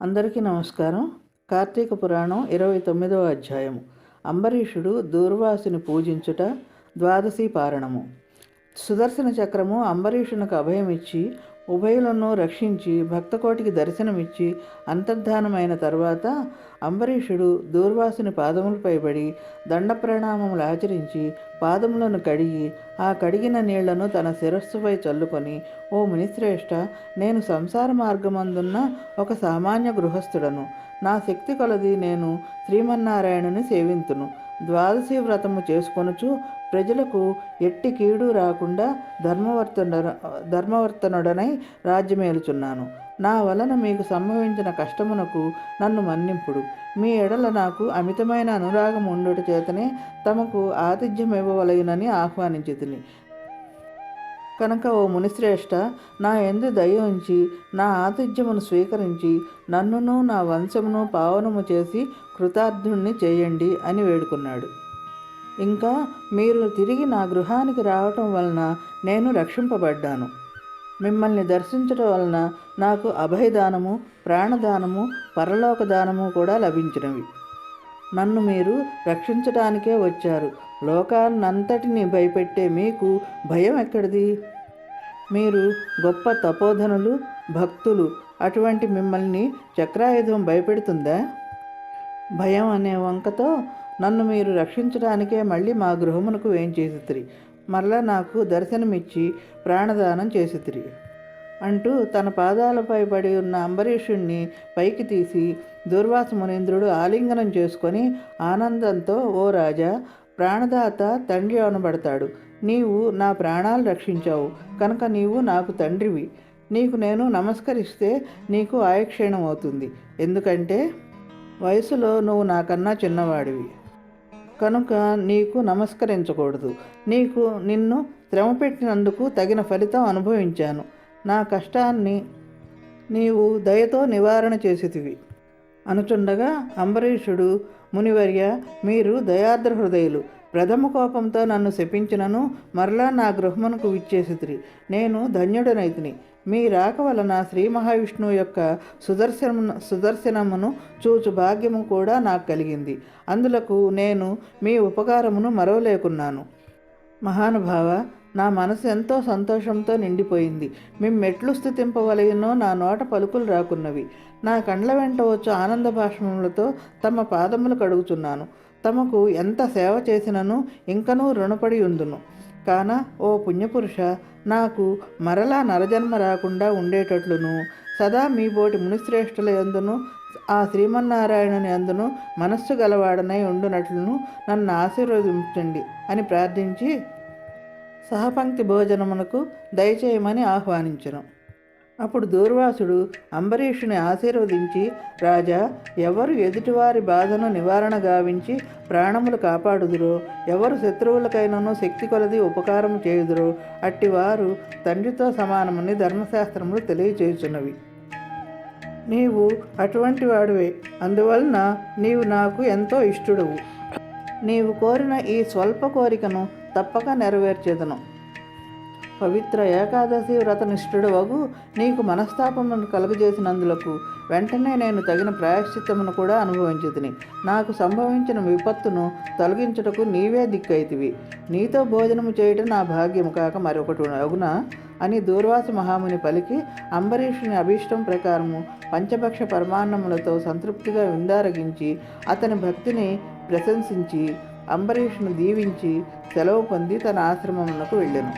అందరికీ నమస్కారం. కార్తీక పురాణం 29వ అధ్యాయము. అంబరీషుడు దూర్వాసుని పూజించుట. ద్వాదశి పారణము. సుదర్శన చక్రము అంబరీషునకు అభయమిచ్చి ఉభయులను రక్షించి భక్తకోటికి దర్శనమిచ్చి అంతర్ధానమైన తర్వాత అంబరీషుడు దూర్వాసుని పాదములపై పడి దండ ప్రణామములు ఆచరించి పాదములను కడిగి ఆ కడిగిన నీళ్లను తన శిరస్సుపై చల్లుకొని, ఓ మునిశ్రేష్ఠ, నేను సంసార మార్గమందున్న ఒక సామాన్య గృహస్థుడను. నా శక్తి కొలది నేను శ్రీమన్నారాయణుని సేవింతును. ద్వాదశి వ్రతము చేసుకొనుచు ప్రజలకు ఎట్టి కీడు రాకుండా ధర్మవర్తనుడనై రాజ్యమేలుచున్నాను. నా వలన మీకు సంభవించిన కష్టమునకు నన్ను మన్నింపుడు. మీ ఎడల నాకు అమితమైన అనురాగం ఉండుట చేతనే తమకు ఆతిథ్యం ఇవ్వవలయునని ఆహ్వానించితిని. కనుక ఓ మునిశ్రేష్ఠ, నా యందు దయ ఉంచి నా ఆతిథ్యమును స్వీకరించి నన్నును నా వంశమును పావనము చేసి కృతార్థుణ్ణి చేయండి అని వేడుకున్నాడు. ఇంకా మీరు తిరిగి నా గృహానికి రావటం వలన నేను రక్షింపబడ్డాను. మిమ్మల్ని దర్శించటం వలన నాకు అభయదానము, ప్రాణదానము, పరలోక దానము కూడా లభించినవి. నన్ను మీరు రక్షించటానికే వచ్చారు. లోకాన్నంతటిని భయపెట్టే మీకు భయం ఎక్కడిది? మీరు గొప్ప తపోధనులు, భక్తులు. అటువంటి మిమ్మల్ని చక్రాయుధం భయపెడుతుందా? భయం అనే వంకతో నన్ను మీరు రక్షించడానికే మళ్ళీ మా గృహమునకు వేంచేసితిరి. మరలా నాకు దర్శనమిచ్చి ప్రాణదానం చేసితిరి అంటూ తన పాదాలపై పడి ఉన్న అంబరీషుణ్ణి పైకి తీసి దూర్వాస మునీంద్రుడు ఆలింగనం చేసుకొని ఆనందంతో, ఓ రాజా, ప్రాణదాత తండ్రి అనబడతాడు. నీవు నా ప్రాణాలు రక్షించావు కనుక నీవు నాకు తండ్రివి. నీకు నేను నమస్కరిస్తే నీకు ఆయుక్షీణం అవుతుంది. ఎందుకంటే వయసులో నువ్వు నాకన్నా చిన్నవాడివి కనుక నీకు నమస్కరించకూడదు. నిన్ను శ్రమ పెట్టినందుకు తగిన ఫలితం అనుభవించాను. నా కష్టాన్ని నీవు దయతో నివారణ చేసితివి అనుచుండగా అంబరీషుడు, మునివర్య, మీరు దయార్ద్ర హృదయులు. ప్రథమ కోపంతో నన్ను శపించినను మరలా నా గృహమునకు విచ్చేసితిరి. నేను ధన్యుడనైతిని. మీ రాక వలన శ్రీ మహావిష్ణువు యొక్క సుదర్శనమును చూచు భాగ్యము కూడా నాకు కలిగింది. అందులకు నేను మీ ఉపకారమును మరవలేకున్నాను. మహానుభావ, నా మనసు ఎంతో సంతోషంతో నిండిపోయింది. మిమ్మెట్లు స్థుతింపవలయనో నా నోట పలుకులు రాకున్నవి. నా కండ్ల వెంట వచ్చు ఆనంద భాషణములతో తమ పాదములు కడుగుచున్నాను. తమకు ఎంత సేవ చేసినను ఇంకనూ రుణపడి ఉందును. కాన ఓ పుణ్యపురుష, నాకు మరలా నరజన్మ రాకుండా ఉండేటట్లును సదా మీ బోటి మునిశ్రేష్ఠుల యందును ఆ శ్రీమన్నారాయణుని యందును మనస్సు గలవాడనై ఉండునట్లును నన్ను ఆశీర్వదించండి అని ప్రార్థించి సహపంక్తి భోజనమునకు దయచేయమని ఆహ్వానించెను. అప్పుడు దూర్వాసుడు అంబరీషుని ఆశీర్వదించి, రాజా, ఎవరు ఎదుటివారి బాధను నివారణ గావించి ప్రాణములు కాపాడుదురో, ఎవరు శత్రువులకైనను శక్తి కొలది ఉపకారము చేయుదురో అట్టివారు తండ్రితో సమానమని ధర్మశాస్త్రములు తెలియచేయుచున్నవి. నీవు అటువంటి వాడివే. అందువలన నీవు నాకు ఎంతో ఇష్టడువు. నీవు కోరిన ఈ స్వల్ప కోరికను తప్పక నెరవేర్చేదను. పవిత్ర ఏకాదశి వ్రతనిష్ఠుడవగు నీకు మనస్తాపమును కలుగజేసినందులకు వెంటనే నేను తగిన ప్రాయశ్చిత్తమును కూడా అనుభవించితిని. నాకు సంభవించిన విపత్తును తొలగించుటకు నీవే దిక్కైతివి. నీతో భోజనము చేయటం నా భాగ్యము కాక మరొకటి అగునా అని దూర్వాస మహాముని పలికి అంబరీషుని అభీష్టం ప్రకారము పంచభక్ష పరమాన్నములతో సంతృప్తిగా విందారగించి అతని భక్తిని ప్రశంసించి అంబరీషును దీవించి సెలవు పొంది తన ఆశ్రమమునకు వెళ్ళెను.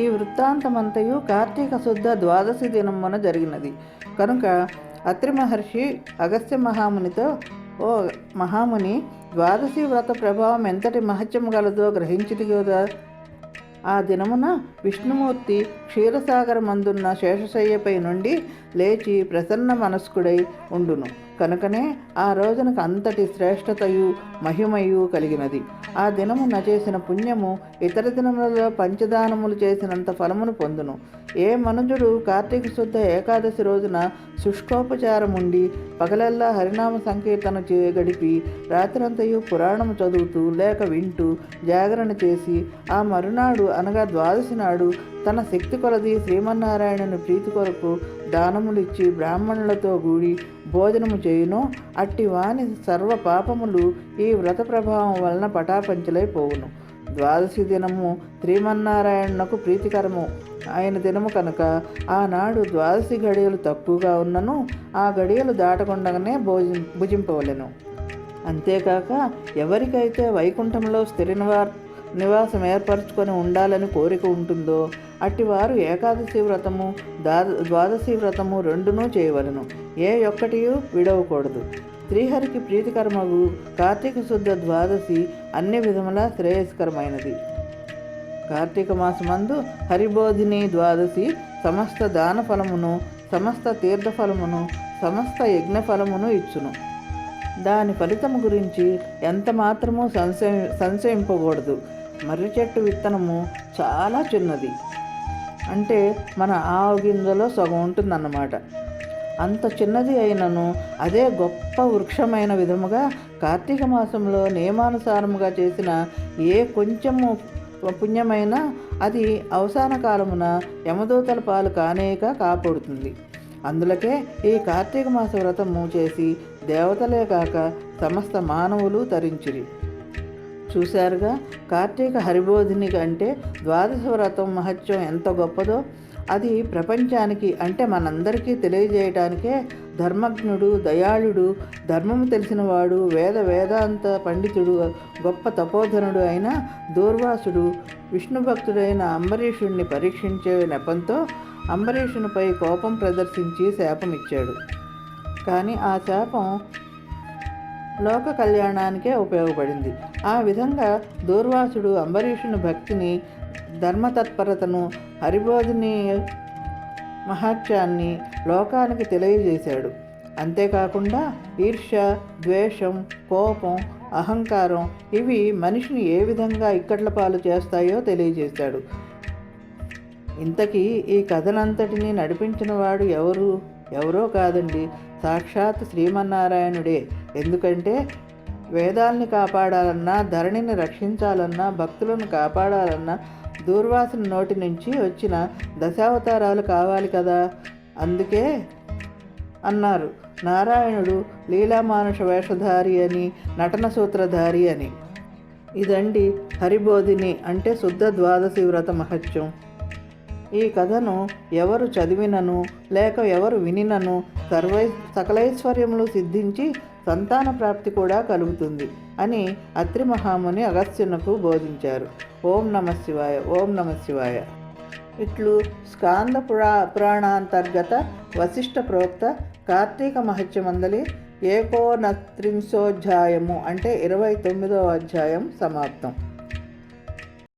ఈ వృత్తాంతమంతయు కార్తీక శుద్ధ ద్వాదశి దినమున జరిగినది కనుక అత్రి మహర్షి అగస్త్య మహామునితో, ఓ మహాముని, ద్వాదశి వ్రత ప్రభావం ఎంతటి మహత్యం గలదో గ్రహించితి కదా. ఆ దినమున విష్ణుమూర్తి క్షీరసాగరమందున్న శేషశయ్యపై నుండి లేచి ప్రసన్న మనస్కుడై ఉండును. కనుకనే ఆ రోజునకు అంతటి శ్రేష్టతయు మహిమయు కలిగినది. ఆ దినమున చేసిన పుణ్యము ఇతర దినములలో పంచదానములు చేసినంత ఫలమును పొందును. ఏ మనుజుడు కార్తీక శుద్ధ ఏకాదశి రోజున శుష్కోపచారముండి పగలల్లా హరినామ సంకీర్తన గడిపి రాత్రంతయు పురాణము చదువుతూ లేక వింటూ జాగరణ చేసి ఆ మరునాడు అనగా ద్వాదశి నాడు తన శక్తి కొలది శ్రీమన్నారాయణుని ప్రీతి కొరకు దానములిచ్చి బ్రాహ్మణులతో కూడి భోజనము చేయునో అట్టి వాని సర్వ పాపములు ఈ వ్రత ప్రభావం వలన పటాపంచలైపోవును. ద్వాదశి దినము శ్రీమన్నారాయణునకు ప్రీతికరము అయిన దినము కనుక ఆనాడు ద్వాదశి గడియలు తక్కువగా ఉన్నను ఆ గడియలు దాటకుండానే భుజింపవలెను. అంతేకాక ఎవరికైతే వైకుంఠంలో స్థిర నివాసం ఏర్పరచుకొని ఉండాలని కోరిక ఉంటుందో అట్టివారు ఏకాదశి వ్రతము ద్వాదశి వ్రతము రెండునూ చేయవలను. ఏ ఒక్కటి విడవకూడదు. శ్రీహరికి ప్రీతికరమగు కార్తీక శుద్ధ ద్వాదశి అన్ని విధములా శ్రేయస్కరమైనది. కార్తీక మాసమందు హరిబోధిని ద్వాదశి సమస్త దాన ఫలమును, సమస్త తీర్థఫలమును, సమస్త యజ్ఞ ఫలమును ఇచ్చును. దాని ఫలితము గురించి ఎంత మాత్రమూ సంశయింపకూడదు. మర్రి చెట్టు విత్తనము చాలా చిన్నది, అంటే మన ఆవు గింజలో సగం ఉంటుందన్నమాట. అంత చిన్నది అయినను అదే గొప్ప వృక్షమైన విధముగా కార్తీక మాసంలో నియమానుసారముగా చేసిన ఏ కొంచెము పుణ్యమైనా అది అవసాన కాలమున యమదూతల పాలు కానేక కాపాడుతుంది. అందులకే ఈ కార్తీక మాస వ్రతము చేసి దేవతలే కాక సమస్త మానవులు తరించిరి. చూశారుగా, కార్తీక హరిబోధిని అంటే ద్వాదశ వ్రతం మహత్యం ఎంత గొప్పదో. అది ప్రపంచానికి అంటే మనందరికీ తెలియజేయటానికే ధర్మజ్ఞుడు, దయాళుడు, ధర్మము తెలిసినవాడు, వేదాంత పండితుడు, గొప్ప తపోధనుడు అయిన దూర్వాసుడు విష్ణు భక్తుడైన అంబరీషుణ్ణి పరీక్షించే నెపంతో అంబరీషునిపై కోపం ప్రదర్శించి శాపమిచ్చాడు. కానీ ఆ శాపం లోక కళ్యాణానికే ఉపయోగపడింది. ఆ విధంగా దూర్వాసుడు అంబరీషుని భక్తిని, ధర్మతత్పరతను, హరిబోధిని మహాత్యాన్ని లోకానికి తెలియజేశాడు. అంతేకాకుండా ఈర్ష్య, ద్వేషం, కోపం, అహంకారం ఇవి మనిషిని ఏ విధంగా ఇక్కట్ల పాలు చేస్తాయో తెలియజేశాడు. ఇంతకీ ఈ కథనంతటినీ నడిపించిన వాడు ఎవరో కాదండి, సాక్షాత్ శ్రీమన్నారాయణుడే. ఎందుకంటే వేదాల్ని కాపాడాలన్నా, ధరణిని రక్షించాలన్నా, భక్తులను కాపాడాలన్నా దూర్వాసుని నోటి నుంచి వచ్చిన దశావతారాలు కావాలి కదా. అందుకే అన్నారు నారాయణుడు లీలామానుష వేషధారి అని, నటన సూత్రధారి అని. ఇదండి హరిబోధిని అంటే శుద్ధ ద్వాదశి వ్రత మహత్యం. ఈ కథను ఎవరు చదివినను లేక ఎవరు వినినను సకలైశ్వర్యములు సిద్ధించి సంతాన ప్రాప్తి కూడా కలుగుతుంది అని అత్రి మహాముని అగస్త్యునకు బోధించారు. ఓం నమః శివాయ. ఓం నమః శివాయ. ఇట్లు స్కాంద పురాణాంతర్గత వశిష్ఠ ప్రోక్త కార్తీక మహత్యమందలి 19వ అధ్యాయము అంటే 29వ అధ్యాయం సమాప్తం.